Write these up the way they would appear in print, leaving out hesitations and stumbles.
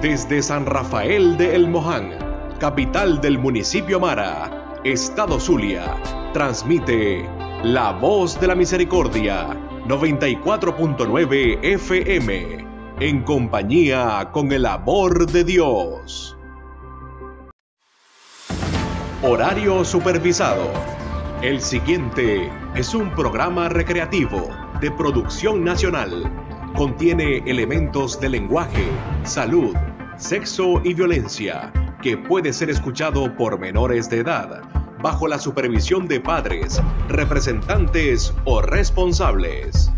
Desde San Rafael de El Moján, capital del municipio Mara, Estado Zulia, transmite La Voz de la Misericordia, 94.9 FM, en compañía con el amor de Dios. Horario supervisado. El siguiente es un programa recreativo de producción nacional. Contiene elementos de lenguaje, salud, sexo y violencia que puede ser escuchado por menores de edad, bajo la supervisión de padres, representantes o responsables.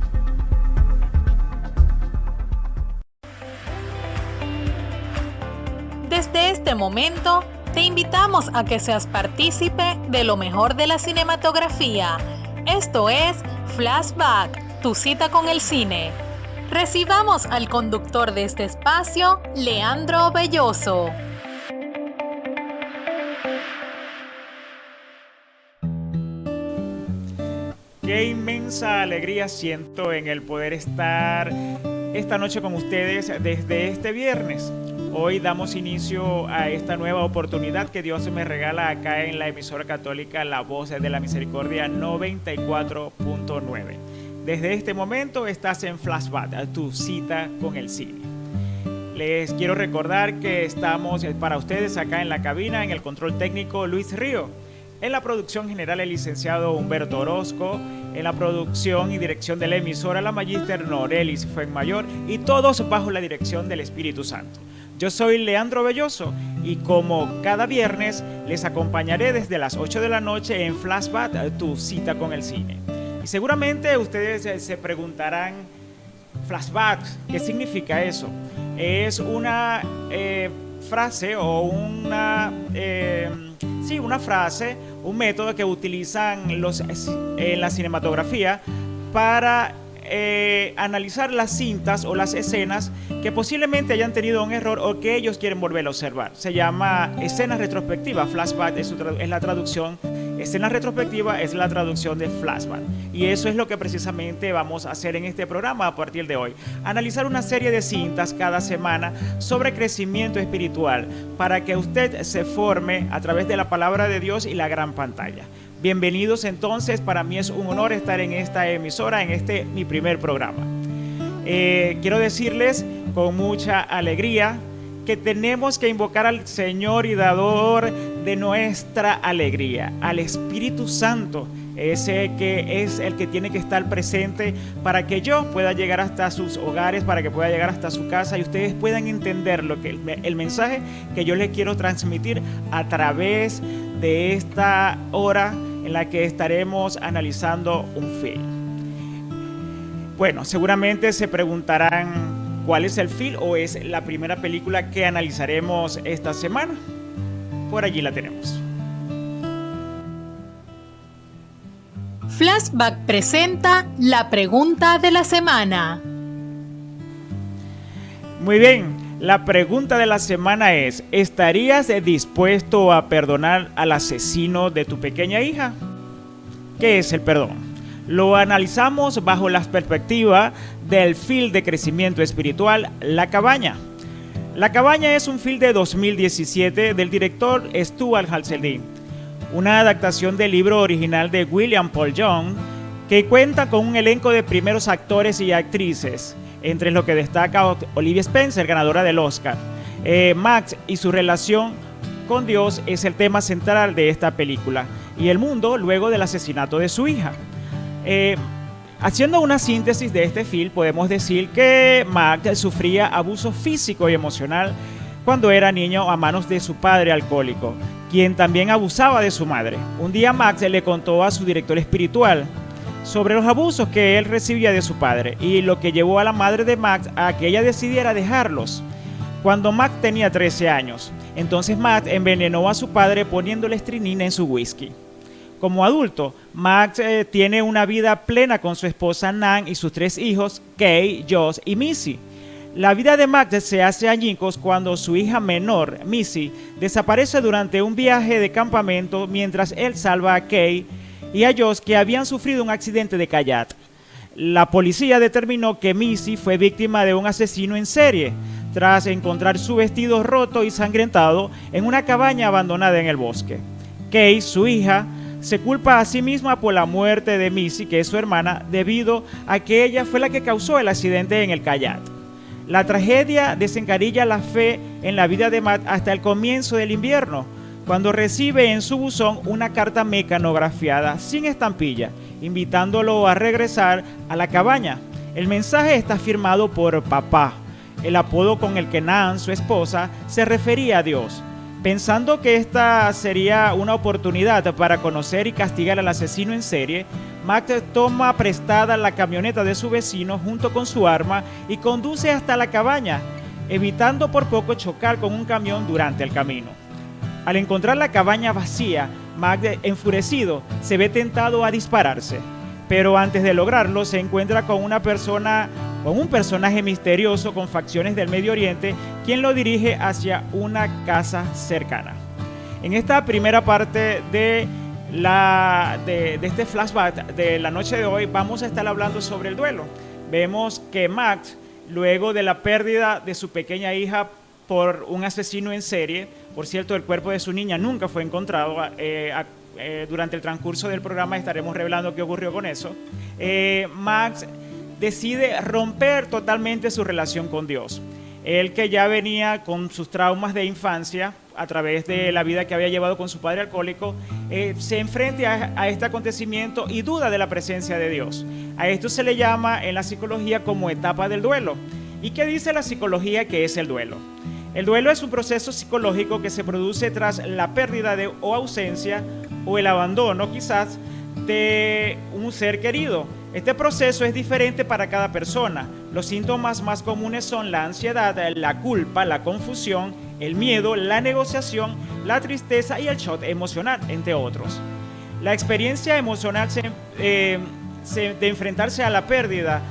Desde este momento, te invitamos a que seas partícipe de lo mejor de la cinematografía. Esto es Flashback, tu cita con el cine. Recibamos al conductor de este espacio, Leandro Belloso. Qué inmensa alegría siento en el poder estar esta noche con ustedes desde este viernes. Hoy damos inicio a esta nueva oportunidad que Dios me regala acá en la emisora católica La Voz de la Misericordia 94.9. Desde este momento estás en Flashback, tu cita con el cine. Les quiero recordar que estamos para ustedes acá en la cabina, en el control técnico Luis Río, en la producción general el licenciado Humberto Orozco, en la producción y dirección de la emisora la magíster Norelis Fuenmayor, y todos bajo la dirección del Espíritu Santo. Yo soy Leandro Belloso y como cada viernes les acompañaré desde las 8 de la noche en Flashback, tu cita con el cine. Y seguramente ustedes se preguntarán, flashback, ¿qué significa eso? Es una frase o una frase, un método que utilizan en la cinematografía para analizar las cintas o las escenas que posiblemente hayan tenido un error o que ellos quieren volver a observar. Se llama escena retrospectiva. Flashback es la traducción. Escena retrospectiva es la traducción de flashback. Y eso es lo que precisamente vamos a hacer en este programa a partir de hoy. Analizar una serie de cintas cada semana sobre crecimiento espiritual para que usted se forme a través de la palabra de Dios y la gran pantalla. Bienvenidos entonces, para mí es un honor estar en esta emisora, en mi primer programa. Quiero decirles con mucha alegría que tenemos que invocar al Señor y dador de nuestra alegría, al Espíritu Santo, ese que es el que tiene que estar presente para que yo pueda llegar hasta sus hogares, para que pueda llegar hasta su casa y ustedes puedan entender el mensaje que yo les quiero transmitir a través de esta hora en la que estaremos analizando un film. Bueno, seguramente se preguntarán cuál es el film o es la primera película que analizaremos esta semana. Por allí la tenemos. Flashback presenta la pregunta de la semana. Muy bien, la pregunta de la semana es: ¿estarías dispuesto a perdonar al asesino de tu pequeña hija? ¿Qué es el perdón? Lo analizamos bajo la perspectiva del film de crecimiento espiritual La Cabaña. La Cabaña es un film de 2017 del director Stuart Haseltine, una adaptación del libro original de William Paul Young que cuenta con un elenco de primeros actores y actrices, entre los que destaca Olivia Spencer, ganadora del Oscar. Max y su relación con Dios es el tema central de esta película y el mundo luego del asesinato de su hija. Haciendo una síntesis de este film, podemos decir que Max sufría abuso físico y emocional cuando era niño a manos de su padre alcohólico, quien también abusaba de su madre. Un día Max le contó a su director espiritual sobre los abusos que él recibía de su padre y lo que llevó a la madre de Max a que ella decidiera dejarlos. Cuando Max tenía 13 años, entonces Max envenenó a su padre poniéndole estrinina en su whisky. Como adulto, Max tiene una vida plena con su esposa Nan y sus 3 hijos, Kay, Josh y Missy. La vida de Max se hace añicos cuando su hija menor, Missy, desaparece durante un viaje de campamento mientras él salva a Kay y a Josh, que habían sufrido un accidente de kayak. La policía determinó que Missy fue víctima de un asesino en serie. tras encontrar su vestido roto y sangrentado en una cabaña abandonada en el bosque. Kay, su hija, se culpa a sí misma por la muerte de Missy, que es su hermana, debido a que ella fue la que causó el accidente en el kayak. La tragedia desencarrila la fe en la vida de Matt hasta el comienzo del invierno, cuando recibe en su buzón una carta mecanografiada sin estampilla, invitándolo a regresar a la cabaña. El mensaje está firmado por Papá, el apodo con el que Nan, su esposa, se refería a Dios. Pensando que esta sería una oportunidad para conocer y castigar al asesino en serie, Matt toma prestada la camioneta de su vecino junto con su arma y conduce hasta la cabaña, evitando por poco chocar con un camión durante el camino. Al encontrar la cabaña vacía, Matt, enfurecido, se ve tentado a dispararse, pero antes de lograrlo se encuentra con un personaje misterioso con facciones del Medio Oriente, quien lo dirige hacia una casa cercana. En esta primera parte de este flashback de la noche de hoy, vamos a estar hablando sobre el duelo. Vemos que Max, luego de la pérdida de su pequeña hija por un asesino en serie, por cierto, el cuerpo de su niña nunca fue encontrado. Durante el transcurso del programa estaremos revelando qué ocurrió con eso. Max decide romper totalmente su relación con Dios. Él, que ya venía con sus traumas de infancia a través de la vida que había llevado con su padre alcohólico, se enfrenta a este acontecimiento y duda de la presencia de Dios. A esto se le llama en la psicología como etapa del duelo. ¿Y qué dice la psicología que es el duelo? El duelo es un proceso psicológico que se produce tras la pérdida o ausencia o el abandono quizás de un ser querido. Este proceso es diferente para cada persona. Los síntomas más comunes son la ansiedad, la culpa, la confusión, el miedo, la negociación, la tristeza y el shock emocional, entre otros. La experiencia emocional de enfrentarse a la pérdida,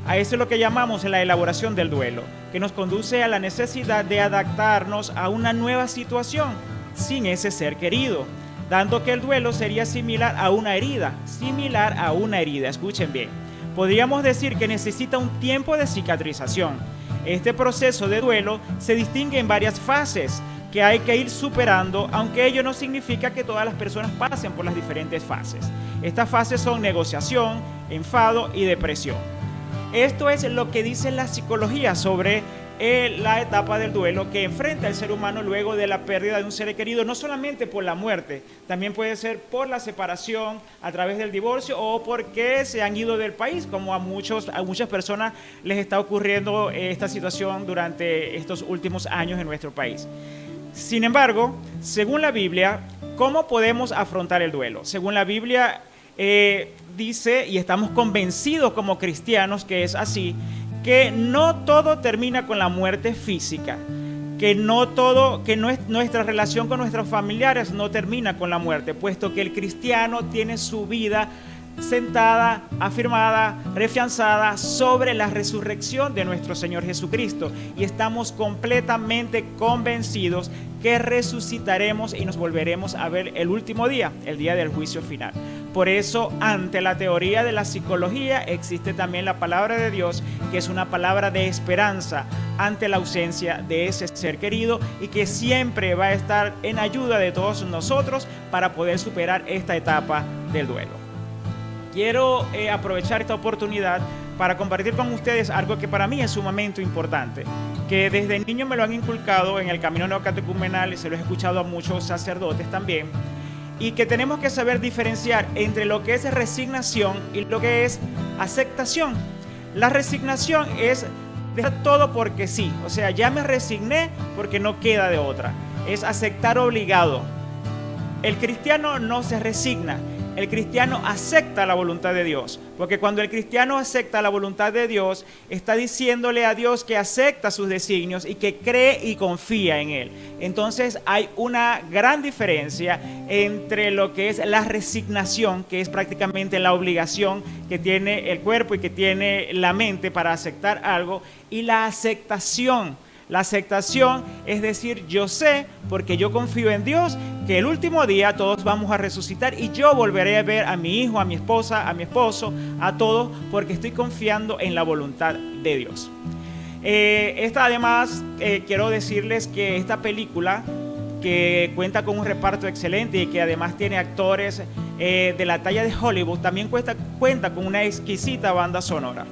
a eso es lo que llamamos la elaboración del duelo, que nos conduce a la necesidad de adaptarnos a una nueva situación sin ese ser querido, dando que el duelo sería similar a una herida, escuchen bien. Podríamos decir que necesita un tiempo de cicatrización. Este proceso de duelo se distingue en varias fases que hay que ir superando, aunque ello no significa que todas las personas pasen por las diferentes fases. Estas fases son negociación, enfado y depresión. Esto es lo que dice la psicología sobre la etapa del duelo que enfrenta el ser humano luego de la pérdida de un ser querido, no solamente por la muerte, también puede ser por la separación a través del divorcio o porque se han ido del país, como a muchas personas les está ocurriendo esta situación durante estos últimos años en nuestro país. Sin embargo, según la Biblia, ¿cómo podemos afrontar el duelo? Según la Biblia, dice, y estamos convencidos como cristianos que es así, que no todo termina con la muerte física, que nuestra relación con nuestros familiares no termina con la muerte, puesto que el cristiano tiene su vida sentada, afirmada, refianzada sobre la resurrección de nuestro Señor Jesucristo, y estamos completamente convencidos que resucitaremos y nos volveremos a ver el último día, el día del juicio final. Por eso, ante la teoría de la psicología, existe también la palabra de Dios, que es una palabra de esperanza ante la ausencia de ese ser querido y que siempre va a estar en ayuda de todos nosotros para poder superar esta etapa del duelo. Quiero aprovechar esta oportunidad para compartir con ustedes algo que para mí es sumamente importante, que desde niño me lo han inculcado en el camino neocatecumenal y se lo he escuchado a muchos sacerdotes también, y que tenemos que saber diferenciar entre lo que es resignación y lo que es aceptación. La resignación es dejar todo porque sí, o sea, ya me resigné porque no queda de otra, es aceptar obligado. El cristiano no se resigna, el cristiano acepta la voluntad de Dios, porque cuando el cristiano acepta la voluntad de Dios, está diciéndole a Dios que acepta sus designios y que cree y confía en Él. Entonces hay una gran diferencia entre lo que es la resignación, que es prácticamente la obligación que tiene el cuerpo y que tiene la mente para aceptar algo, y la aceptación. La aceptación es decir, yo sé, porque yo confío en Dios, que el último día todos vamos a resucitar y yo volveré a ver a mi hijo, a mi esposa, a mi esposo, a todos, porque estoy confiando en la voluntad de Dios. Esta además, quiero decirles que esta película, que cuenta con un reparto excelente y que además tiene actores de la talla de Hollywood, también cuenta con una exquisita banda sonora.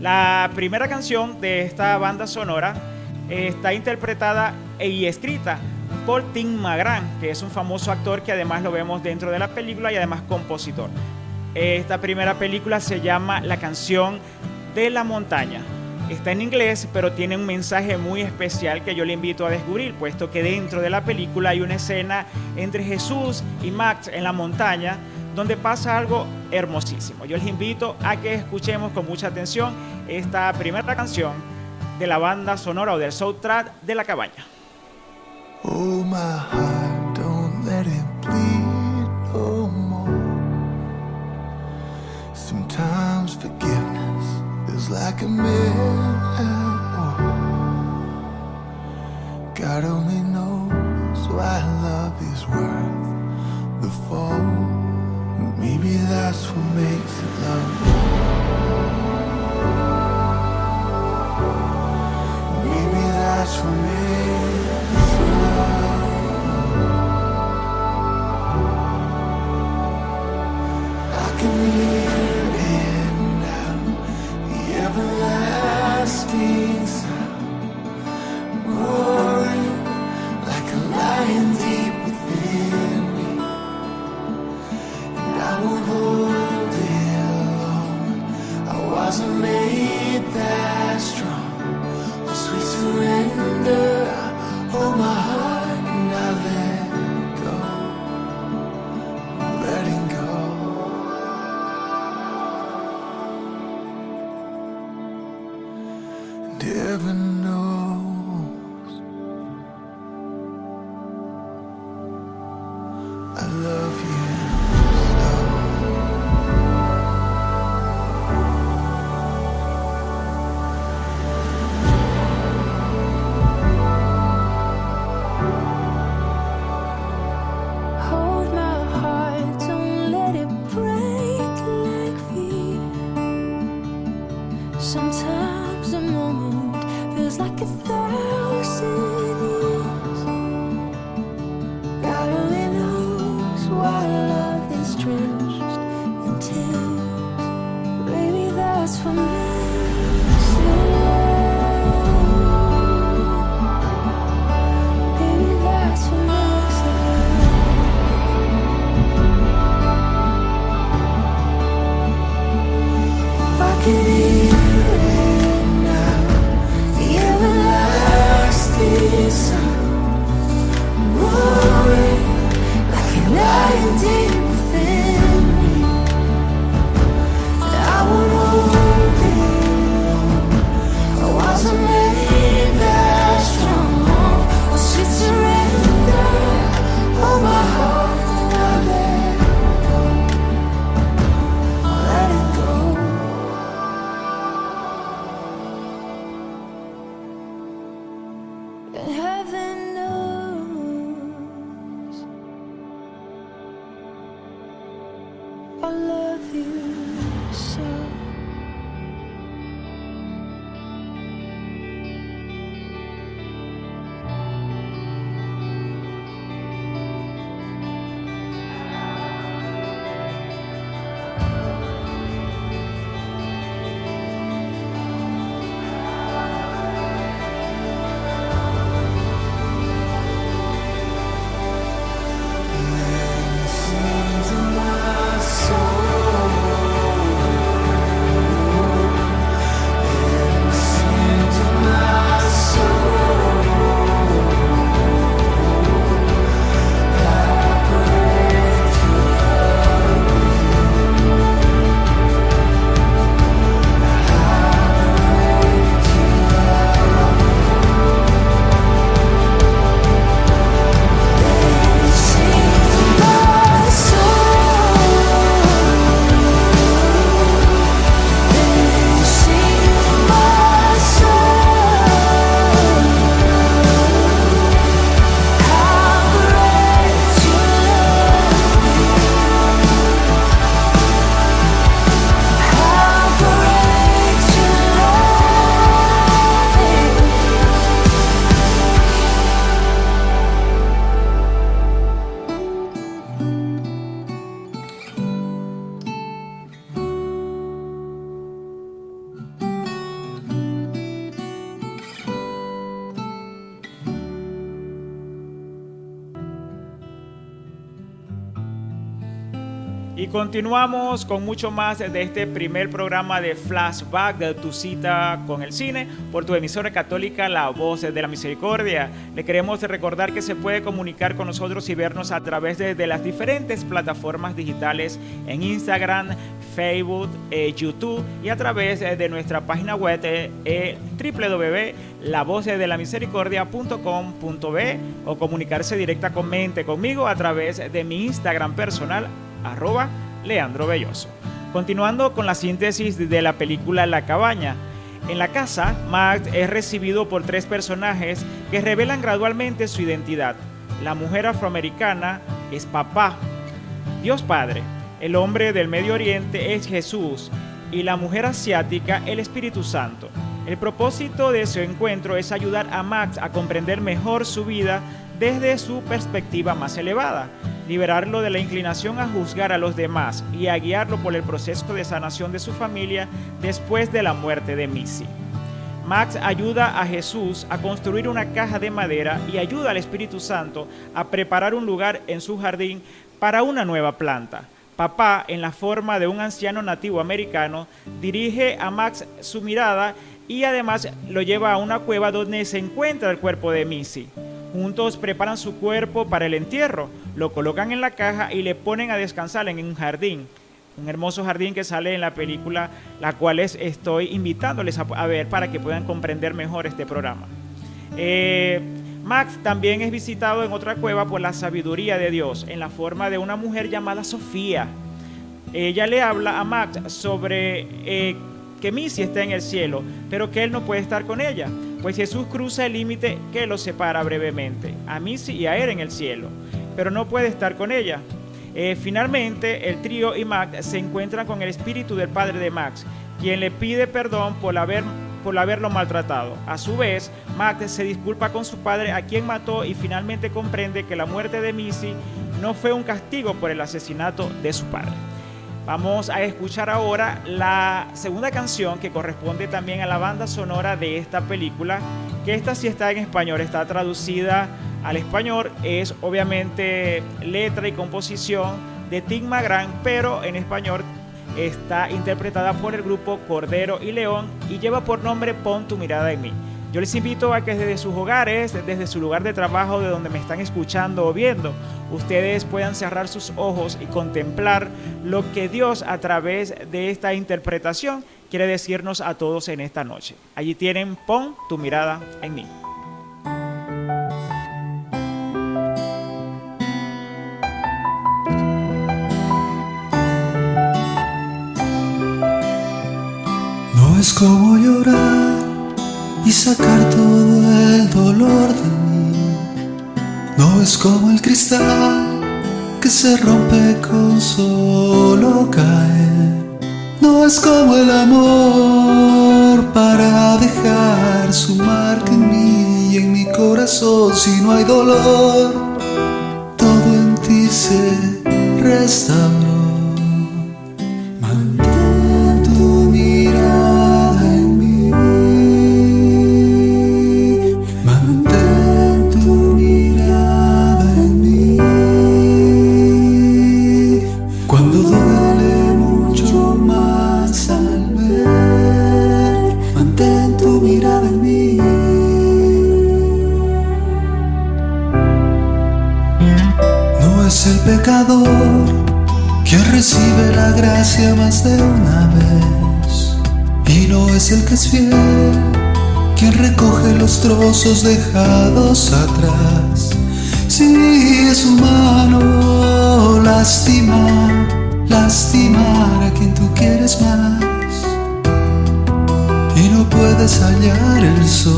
La primera canción de esta banda sonora está interpretada y escrita por Tim McGraw, que es un famoso actor que además lo vemos dentro de la película y además compositor. Esta primera película se llama La canción de la montaña. Está en inglés, pero tiene un mensaje muy especial que yo le invito a descubrir, puesto que dentro de la película hay una escena entre Jesús y Max en la montaña, donde pasa algo hermosísimo. Yo les invito a que escuchemos con mucha atención esta primera canción de la banda sonora o del soundtrack de La Cabaña. Oh, my heart, don't let it bleed no more. Sometimes forgiveness is like a man at war. God only knows why love is worth the fall. Maybe that's what makes it love. Maybe that's what makes it love. I can hear it now, the everlasting sound, roaring like a lion deep within me. And I won't hold it long. I wasn't made that strong. Oh, sweet surrender, hold my heart and I let go. I'm letting go. And heaven knows I love you so. Hold my heart, don't let it break like fear. Sometimes a moment feels like 1,000 years. God only knows why love is drenched in tears. Maybe that's what makes it love. Maybe that's what makes it love. I can hear it now, the everlasting sound, roaring like a lion deep within me. And I won't hold it long. I wasn't made that strong. Oh, sweet surrender, hold my heart and I let go. Let it go. And heaven knows I love you so. Y continuamos con mucho más de este primer programa de Flashback de Tu Cita con el Cine por tu emisora católica La Voz de la Misericordia. Le queremos recordar que se puede comunicar con nosotros y vernos a través de las diferentes plataformas digitales en Instagram, Facebook, YouTube y a través de nuestra página web www.lavozdelamisericordia.com.be o comunicarse directamente conmigo a través de mi Instagram personal @LeandroBelloso. Continuando con la síntesis de la película La Cabaña. En la casa, Max es recibido por 3 personajes que revelan gradualmente su identidad. La mujer afroamericana es Papá, Dios Padre. El hombre del Medio Oriente es Jesús y la mujer asiática el Espíritu Santo. El propósito de su encuentro es ayudar a Max a comprender mejor su vida desde su perspectiva más elevada, liberarlo de la inclinación a juzgar a los demás y a guiarlo por el proceso de sanación de su familia después de la muerte de Missy. Max ayuda a Jesús a construir una caja de madera y ayuda al Espíritu Santo a preparar un lugar en su jardín para una nueva planta. Papá, en la forma de un anciano nativo americano, dirige a Max su mirada y además lo lleva a una cueva donde se encuentra el cuerpo de Missy. Juntos preparan su cuerpo para el entierro, lo colocan en la caja y le ponen a descansar en un jardín. Un hermoso jardín que sale en la película, la cual estoy invitándoles a ver para que puedan comprender mejor este programa. Max también es visitado en otra cueva por la sabiduría de Dios, en la forma de una mujer llamada Sofía. Ella le habla a Max sobre que Missy está en el cielo, pero que él no puede estar con ella, pues Jesús cruza el límite que los separa brevemente, a Missy y a él en el cielo, pero no puede estar con ella. Finalmente, el trío y Max se encuentran con el espíritu del padre de Max, quien le pide perdón por haberlo maltratado. A su vez, Max se disculpa con su padre, a quien mató, y finalmente comprende que la muerte de Missy no fue un castigo por el asesinato de su padre. Vamos a escuchar ahora la segunda canción, que corresponde también a la banda sonora de esta película, que esta sí está en español, está traducida al español, es obviamente letra y composición de Tim McGrath, pero en español está interpretada por el grupo Cordero y León y lleva por nombre Pon tu mirada en mí. Yo les invito a que desde sus hogares, desde su lugar de trabajo, de donde me están escuchando o viendo, ustedes puedan cerrar sus ojos y contemplar lo que Dios, a través de esta interpretación, quiere decirnos a todos en esta noche. Allí tienen Pon tu mirada en mí. No es como llorar y sacar todo el dolor de mí. No es como el cristal que se rompe con solo caer. No es como el amor para dejar su marca en mí y en mi corazón. Si no hay dolor, todo en ti se restauró. Mantén tu mirada en mí. Mantén tu mirada en mí. Cuando duele mucho más al ver, mantén tu mirada en mí. No es el pecador quien recibe la gracia más de una vez, y no es el que es fiel quien recoge los trozos dejados atrás. Sí, es humano lastimar a quien tú quieres más, y no puedes hallar el sol.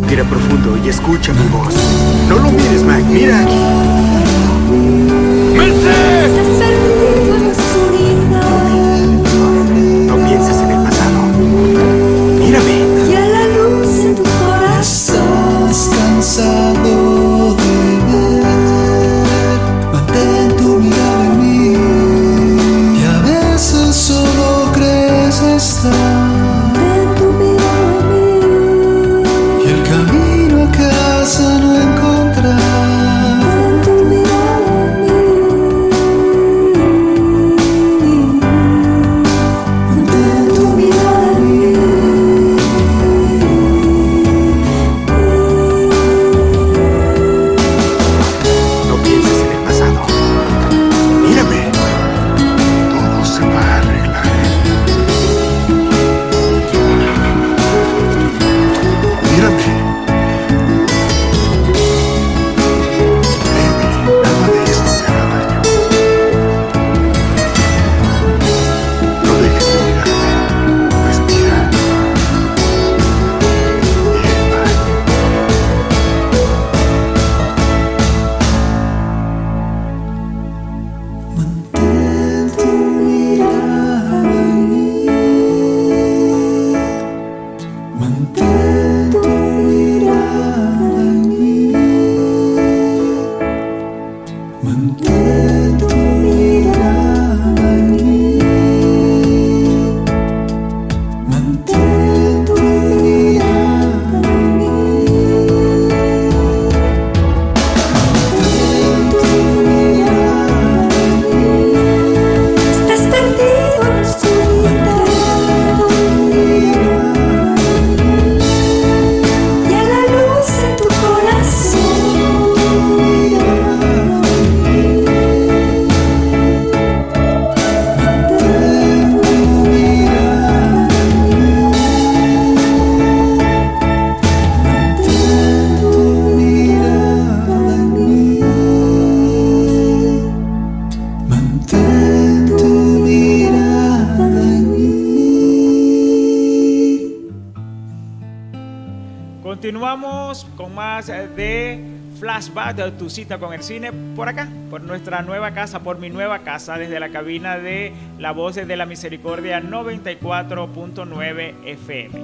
Respira profundo y escucha mi voz. No lo mires, Mac, mira aquí. Estás perdido en la oscuridad. No pienses en el pasado. Mírame. Y a la luz en tu corazón. Estás cansado de ver. Mantén tu mirada en mí. Y a veces solo crees estar. Mantén tu mirada en mí. Y el camino a casa no encontrar. Mantén tu Continuamos con más de Flashback de Tu Cita con el Cine por acá, por nuestra nueva casa, por mi nueva casa, desde la cabina de La Voz de la Misericordia 94.9 FM.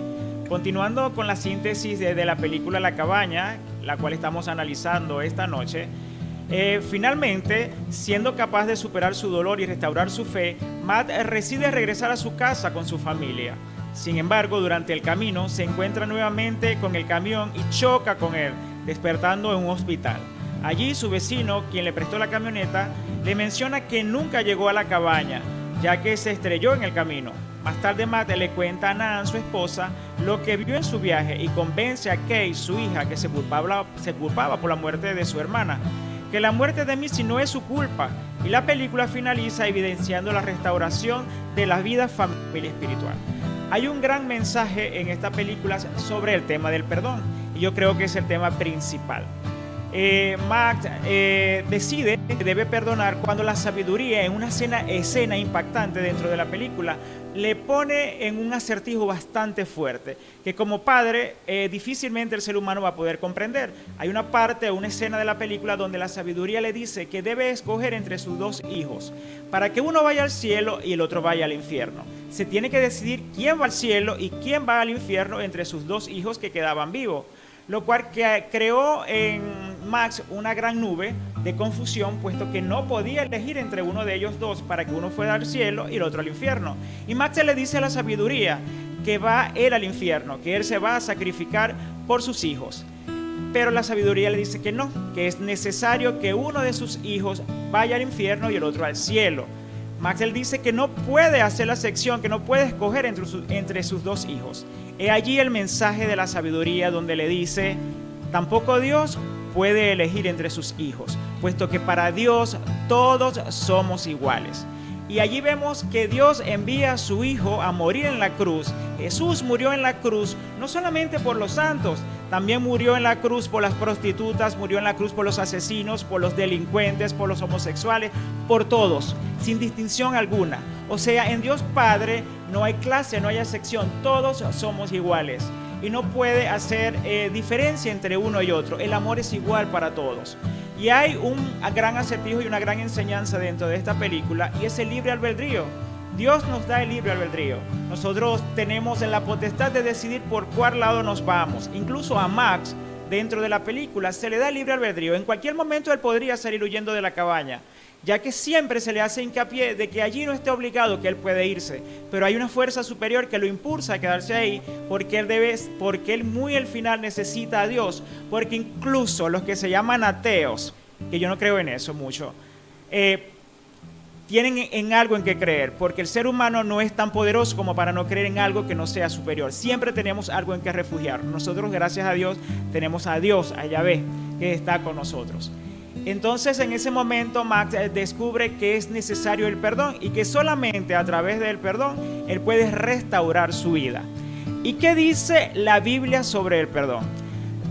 Continuando con la síntesis de la película La Cabaña, la cual estamos analizando esta noche, finalmente, siendo capaz de superar su dolor y restaurar su fe, Matt decide regresar a su casa con su familia. Sin embargo, durante el camino se encuentra nuevamente con el camión y choca con él, despertando en un hospital. Allí su vecino, quien le prestó la camioneta, le menciona que nunca llegó a la cabaña, ya que se estrelló en el camino. Más tarde Matt le cuenta a Nan, su esposa, lo que vio en su viaje y convence a Kay, su hija, que se culpaba por la muerte de su hermana, que la muerte de Missy no es su culpa, y la película finaliza evidenciando la restauración de la vida familiar y espiritual. Hay un gran mensaje en esta película sobre el tema del perdón, y yo creo que es el tema principal. Matt decide que debe perdonar cuando la sabiduría, en una escena impactante dentro de la película, le pone en un acertijo bastante fuerte, que como padre difícilmente el ser humano va a poder comprender. Hay una parte, una escena de la película donde la sabiduría le dice que debe escoger entre sus dos hijos, para que uno vaya al cielo y el otro vaya al infierno. Se tiene que decidir quién va al cielo y quién va al infierno entre sus dos hijos que quedaban vivos, lo cual creó en Max una gran nube de confusión, puesto que no podía elegir entre uno de ellos dos para que uno fuera al cielo y el otro al infierno. Y Max le dice a la sabiduría que va él al infierno, que él se va a sacrificar por sus hijos. Pero la sabiduría le dice que no, que es necesario que uno de sus hijos vaya al infierno y el otro al cielo. Max dice que no puede hacer la sección, que no puede escoger entre sus dos hijos. He allí el mensaje de la sabiduría donde le dice: tampoco Dios puede elegir entre sus hijos, puesto que para Dios todos somos iguales. Y allí vemos que Dios envía a su Hijo a morir en la cruz. Jesús murió en la cruz no solamente por los santos, también murió en la cruz por las prostitutas, murió en la cruz por los asesinos, por los delincuentes, por los homosexuales, por todos, sin distinción alguna. O sea, en Dios Padre no hay clase, no hay excepción, todos somos iguales. Y no puede hacer diferencia entre uno y otro. El amor es igual para todos. Y hay un gran acertijo y una gran enseñanza dentro de esta película, y es el libre albedrío. Dios nos da el libre albedrío. Nosotros tenemos la potestad de decidir por cuál lado nos vamos. Incluso a Max, dentro de la película, se le da el libre albedrío. En cualquier momento él podría salir huyendo de la cabaña, ya que siempre se le hace hincapié de que allí no esté obligado, que él puede irse, pero hay una fuerza superior que lo impulsa a quedarse ahí, porque él muy al final necesita a Dios, porque incluso los que se llaman ateos, que yo no creo en eso mucho, tienen en algo en que creer, porque el ser humano no es tan poderoso como para no creer en algo que no sea superior. Siempre tenemos algo en que refugiar. Nosotros, gracias a Dios, tenemos a Dios, a Yahvé, que está con nosotros. Entonces, en ese momento, Max descubre que es necesario el perdón y que solamente a través del perdón él puede restaurar su vida. ¿Y qué dice la Biblia sobre el perdón?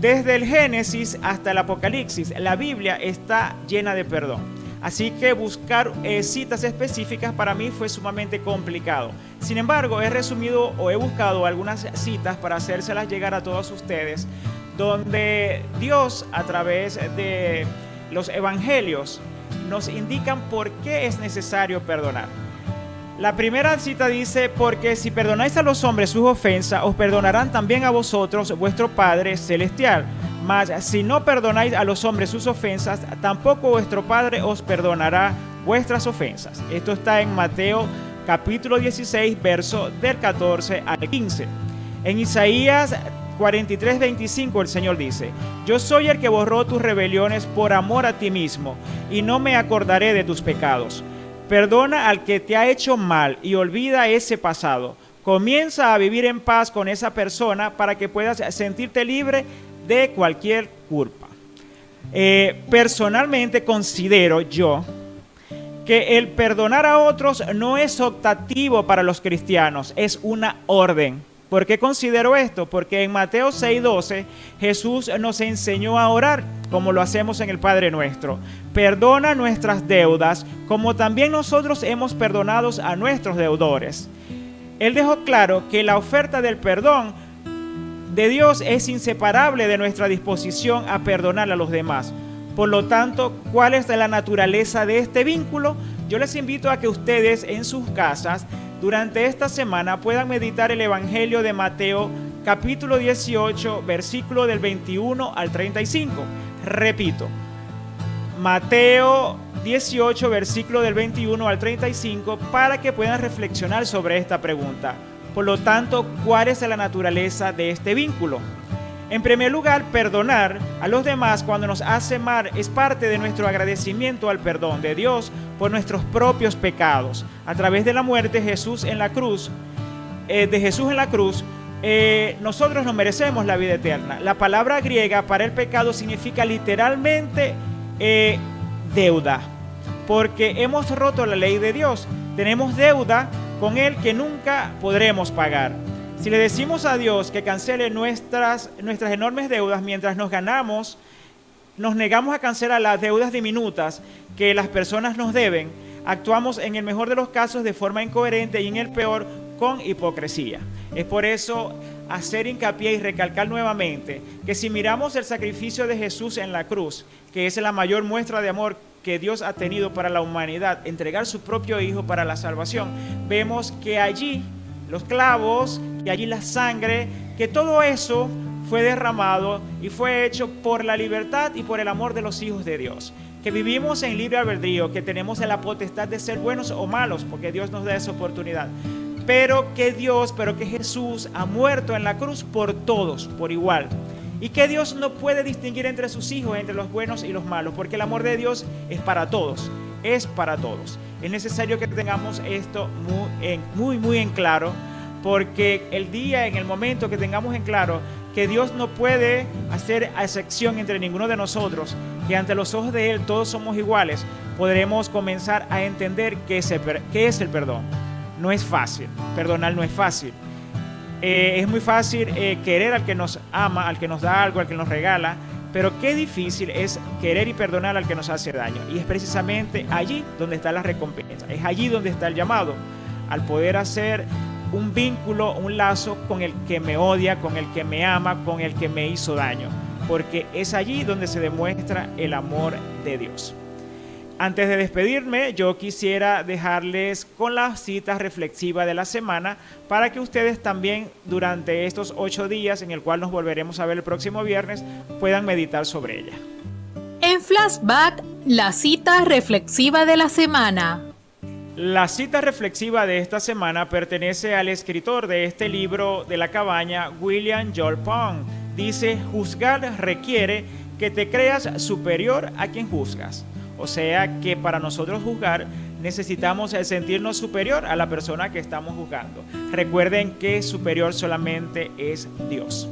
Desde el Génesis hasta el Apocalipsis, la Biblia está llena de perdón. Así que buscar citas específicas para mí fue sumamente complicado. Sin embargo, he resumido o he buscado algunas citas para hacérselas llegar a todos ustedes, donde Dios, a través de los evangelios, nos indican por qué es necesario perdonar. La primera cita dice: porque si perdonáis a los hombres sus ofensas, os perdonarán también a vosotros vuestro Padre Celestial. Mas si no perdonáis a los hombres sus ofensas, tampoco vuestro Padre os perdonará vuestras ofensas. Esto está en Mateo capítulo 16, verso del 14 al 15. En Isaías 43:25 el Señor dice: yo soy el que borró tus rebeliones por amor a ti mismo, y no me acordaré de tus pecados. Perdona al que te ha hecho mal y olvida ese pasado. Comienza a vivir en paz con esa persona para que puedas sentirte libre de cualquier culpa. Personalmente considero yo que el perdonar a otros no es optativo para los cristianos, es una orden. ¿Por qué considero esto? Porque en Mateo 6:12 Jesús nos enseñó a orar como lo hacemos en el Padre Nuestro. Perdona nuestras deudas como también nosotros hemos perdonado a nuestros deudores. Él dejó claro que la oferta del perdón de Dios es inseparable de nuestra disposición a perdonar a los demás. Por lo tanto, ¿cuál es la naturaleza de este vínculo? Yo les invito a que ustedes en sus casas durante esta semana puedan meditar el Evangelio de Mateo, capítulo 18, versículo del 21 al 35. Repito, Mateo 18, versículo del 21 al 35, para que puedan reflexionar sobre esta pregunta. Por lo tanto, ¿cuál es la naturaleza de este vínculo? En primer lugar, perdonar a los demás cuando nos hace mal es parte de nuestro agradecimiento al perdón de Dios por nuestros propios pecados. A través de la muerte de Jesús en la cruz, nosotros nos merecemos la vida eterna. La palabra griega para el pecado significa literalmente deuda, porque hemos roto la ley de Dios. Tenemos deuda con Él que nunca podremos pagar. Si le decimos a Dios que cancele nuestras enormes deudas mientras nos negamos a cancelar las deudas diminutas que las personas nos deben, actuamos en el mejor de los casos de forma incoherente y en el peor con hipocresía. Es por eso hacer hincapié y recalcar nuevamente que si miramos el sacrificio de Jesús en la cruz, que es la mayor muestra de amor que Dios ha tenido para la humanidad, entregar su propio Hijo para la salvación, vemos que allí los clavos, que allí la sangre, que todo eso fue derramado y fue hecho por la libertad y por el amor de los hijos de Dios. Que vivimos en libre albedrío, que tenemos la potestad de ser buenos o malos, porque Dios nos da esa oportunidad. Pero que Jesús ha muerto en la cruz por todos, por igual. Y que Dios no puede distinguir entre sus hijos, entre los buenos y los malos, porque el amor de Dios es para todos, es para todos. Es necesario que tengamos esto muy en claro, porque en el momento que tengamos en claro que Dios no puede hacer excepción entre ninguno de nosotros, que ante los ojos de Él todos somos iguales, podremos comenzar a entender qué es el perdón. No es fácil, perdonar no es fácil. Es muy fácil querer al que nos ama, al que nos da algo, al que nos regala, pero qué difícil es querer y perdonar al que nos hace daño. Y es precisamente allí donde está la recompensa, es allí donde está el llamado, al poder hacer un vínculo, un lazo con el que me odia, con el que me ama, con el que me hizo daño, porque es allí donde se demuestra el amor de Dios. Antes de despedirme, yo quisiera dejarles con la cita reflexiva de la semana para que ustedes también durante estos 8 días, en el cual nos volveremos a ver el próximo viernes, puedan meditar sobre ella. En Flashback, la cita reflexiva de la semana. La cita reflexiva de esta semana pertenece al escritor de este libro de la cabaña, William Joel Pong. Dice: juzgar requiere que te creas superior a quien juzgas. O sea que para nosotros juzgar necesitamos sentirnos superior a la persona que estamos juzgando. Recuerden que superior solamente es Dios.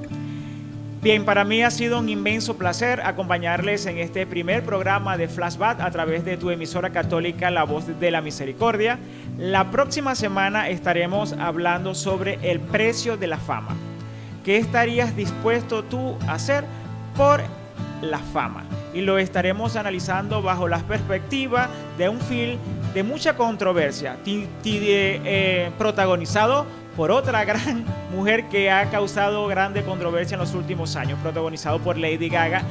Bien, para mí ha sido un inmenso placer acompañarles en este primer programa de Flashback a través de tu emisora católica La Voz de la Misericordia. La próxima semana estaremos hablando sobre el precio de la fama. ¿Qué estarías dispuesto tú a hacer por la fama? Y lo estaremos analizando bajo la perspectiva de un film de mucha controversia, protagonizado por otra gran mujer que ha causado grande controversia en los últimos años, protagonizado por Lady Gaga.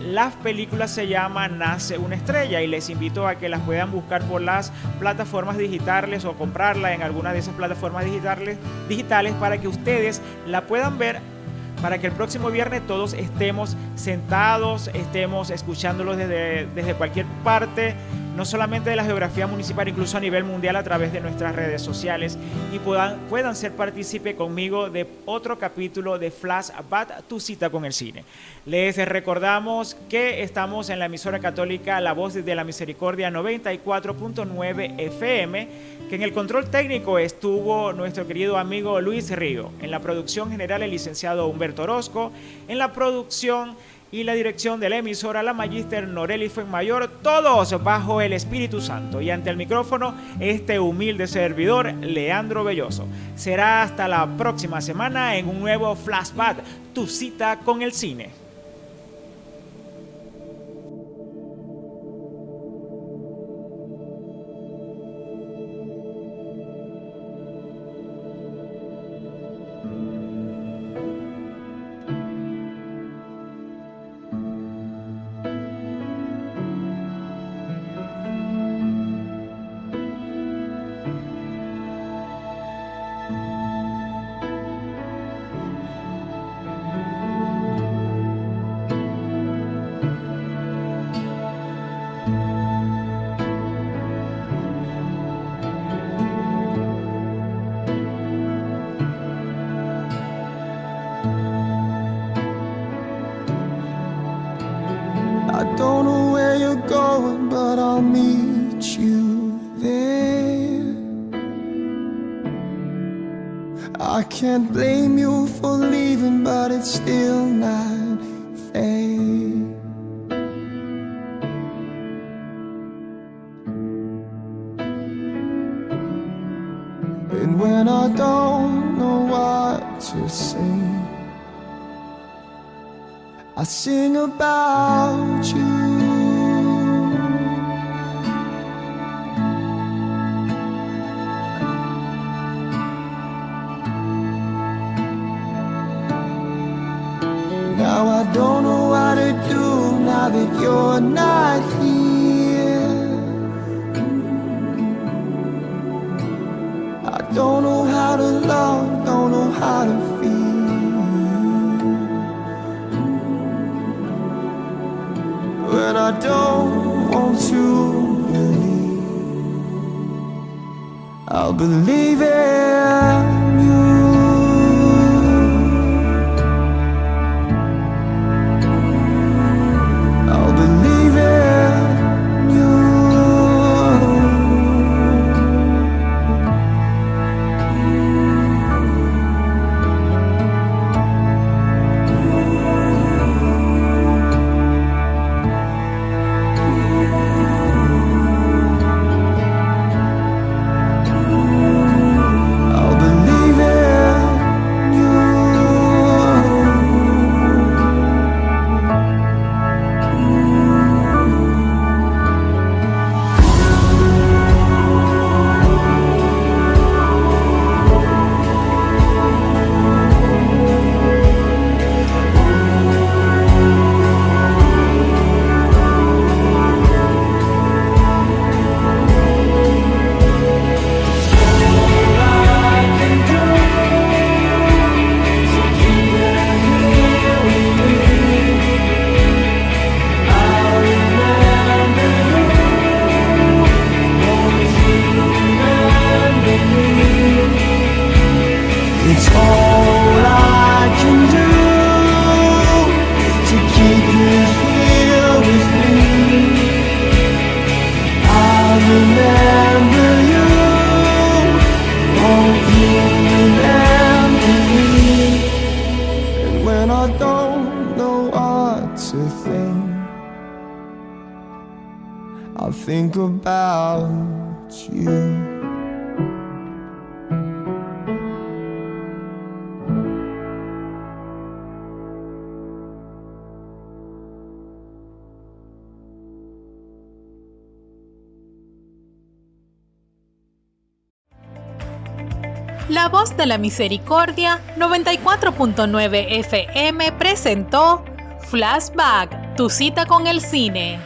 La película se llama Nace una estrella y les invito a que las puedan buscar por las plataformas digitales o comprarla en alguna de esas plataformas digitales para que ustedes la puedan ver, para que el próximo viernes todos estemos sentados, estemos escuchándolos desde cualquier parte, no solamente de la geografía municipal, incluso a nivel mundial a través de nuestras redes sociales, y puedan ser partícipe conmigo de otro capítulo de Flashback, tu cita con el cine. Les recordamos que estamos en la emisora católica La Voz de la Misericordia 94.9 FM, que en el control técnico estuvo nuestro querido amigo Luis Río, en la producción general el licenciado Humberto Orozco, en la producción y la dirección de la emisora la magíster Noreli Fuenmayor, todos bajo el Espíritu Santo, y ante el micrófono este humilde servidor Leandro Belloso. Será hasta la próxima semana en un nuevo Flashback, tu cita con el cine. going, but I'll meet you there. I can't blame you for leaving, but it's still not fair. And when I don't know what to say, I sing about you. Now I don't know what to do now that you're not here. I don't know how to love, don't know how to feel. But I don't want to believe, I'll believe in you. I'll believe in you. I'll believe in you. It's all I can do to keep you here with me. I remember you, won't you remember me? And when I don't know what to think, I think about you. La Voz de la Misericordia 94.9 FM presentó Flashback, tu cita con el cine.